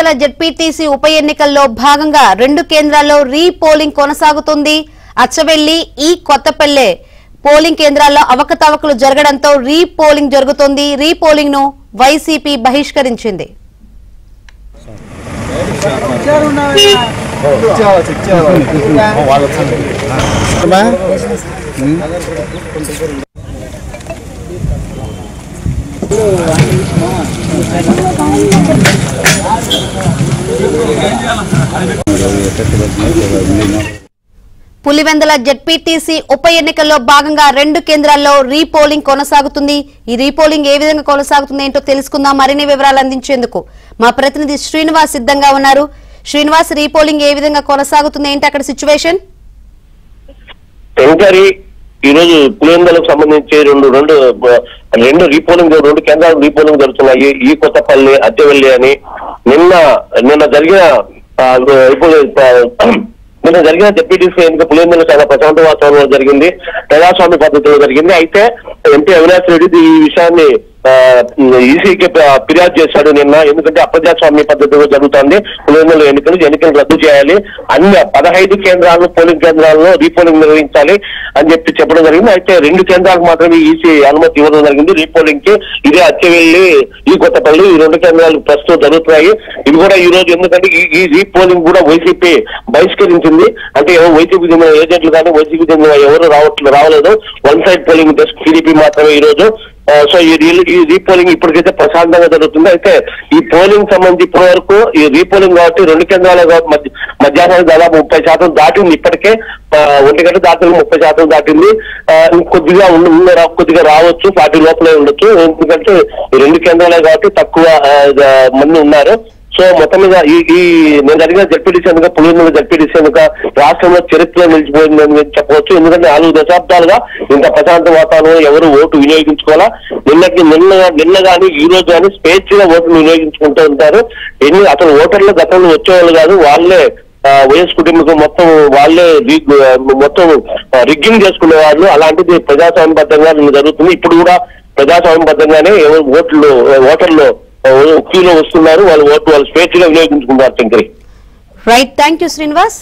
Pulivendula ZPTC ఉప ఎన్నికల్లో భాగంగా 2 కేంద్రాల్లో రీపోలింగ్ కొనసాగుతుంది. అచ్చవెల్లి, ఈ కొత్తపల్లె పోలింగ్ కేంద్రాల్లో అవకతవకలు జరగడంతో రీపోలింగ్ జరుగుతోంది. రీపోలింగ్ ను వైసీపీ బహిష్కరించింది. పులివెందుల జెడ్పీటీసీ ఉప ఎన్నికల్లో భాగంగా 2 కేంద్రాల్లో రీపోలింగ్ కొనసాగుతుంది. ఈ రీపోలింగ్ ఏ విధంగా కొనసాగుతుంది ఏంటో తెలుసుకుందాం. మరిన్ని వివరాలు అందించేందుకు మా ప్రతినిధి శ్రీనివాస్ సిద్ధంగా ఉన్నారు. శ్రీనివాస్, రీపోలింగ్ ఏ విధంగా కొనసాగుతుంది, ఏంటి అక్కడ సిచ్యువేషన్? ఈ రోజు పులివెందులకు సంబంధించి రెండు రీపోలింగ్ 2 కేంద్రాలు రీపోలింగ్ జరుగుతున్నాయి. ఈ కొత్తపల్లి, అద్దెవెల్లి అని నిన్న జరిగిన డిప్యూటీసీ ఎన్నిక పులివెందులు చాలా ప్రశాంత వాతావరణంలో జరిగింది, ప్రజాస్వామ్య పద్ధతిలో జరిగింది. అయితే ఎంపీ అవినాష్ రెడ్డి ఈ విషయాన్ని ఈసీకి ఫిర్యాదు చేశాడు నిన్న. ఎందుకంటే అప్రజాస్వామ్య పద్ధతిలో జరుగుతుంది పులివెందుల ఎన్నికలు రద్దు చేయాలి, అన్ని 15 కేంద్రాలను పోలింగ్ కేంద్రాలను రీపోలింగ్ నిర్వహించాలి అని చెప్పడం జరిగింది. అయితే 2 కేంద్రాలకు మాత్రమే ఈసీ అనుమతి ఇవ్వడం జరిగింది రీపోలింగ్ కి. ఇదే అచ్చవెల్లి, ఈ కొత్తపల్లి, ఈ 2 కేంద్రాలు ప్రస్తుతం జరుగుతున్నాయి. ఇది కూడా ఈ రోజు ఎందుకంటే ఈ రీపోలింగ్ కూడా వైసీపీ బహిష్కరించింది. అంటే వైసీపీ చెందిన ఏజెంట్లు కానీ వైసీపీ చెందిన ఎవరు రావలేదు. 1 సైడ్ పోలింగ్ జస్ట్ టీడీపీ మాత్రమే ఈ రోజు. సో ఈ రీపోలింగ్ ఇప్పటికైతే ప్రశాంతంగా జరుగుతుంది. అయితే ఈ పోలింగ్ సంబంధించి ఇప్పటి వరకు ఈ రీపోలింగ్ కాబట్టి 2 కేంద్రాల మధ్యాహ్నం దాదాపు 30% దాటింది. ఇప్పటికే 1 గంట దాటి 30% దాటింది. కొద్దిగా రావచ్చు, 40 లోపలే ఉండొచ్చు. ఎందుకంటే ఈ 2 కేంద్రాలే కాబట్టి తక్కువ మంది ఉన్నారు. సో మొత్తం మీద ఈ నేను జరిగిన జడ్పీటీసీ ఎన్నిక, పులివెందుల జడ్పీటీసీ ఎన్నిక రాష్ట్రంలో చరిత్రలో నిలిచిపోయిందని చెప్పవచ్చు. ఎందుకంటే 4 దశాబ్దాలుగా ఇంత ప్రశాంత వాతావరణంలో ఎవరు ఓటు వినియోగించుకోవాలా. నిన్న కానీ ఈ రోజు కానీ స్వేచ్ఛగా ఓటును వినియోగించుకుంటూ ఉంటారు. అసలు ఓటర్లు గతంలో వచ్చేవాళ్ళు కాదు, వాళ్ళే వైఎస్ కుటుంబం మొత్తం వాళ్ళే మొత్తం రిగ్గింగ్ చేసుకునే వాళ్ళు. అలాంటిది ప్రజాస్వామ్యబద్ధంగా జరుగుతుంది. ఇప్పుడు కూడా ప్రజాస్వామ్యబద్ధంగానే ఓటర్లు క్యూలో వస్తున్నారు. వాళ్ళు స్వేచ్ఛగా వినియోగించుకుంటారు. Shankari, right, thank you Srinivas.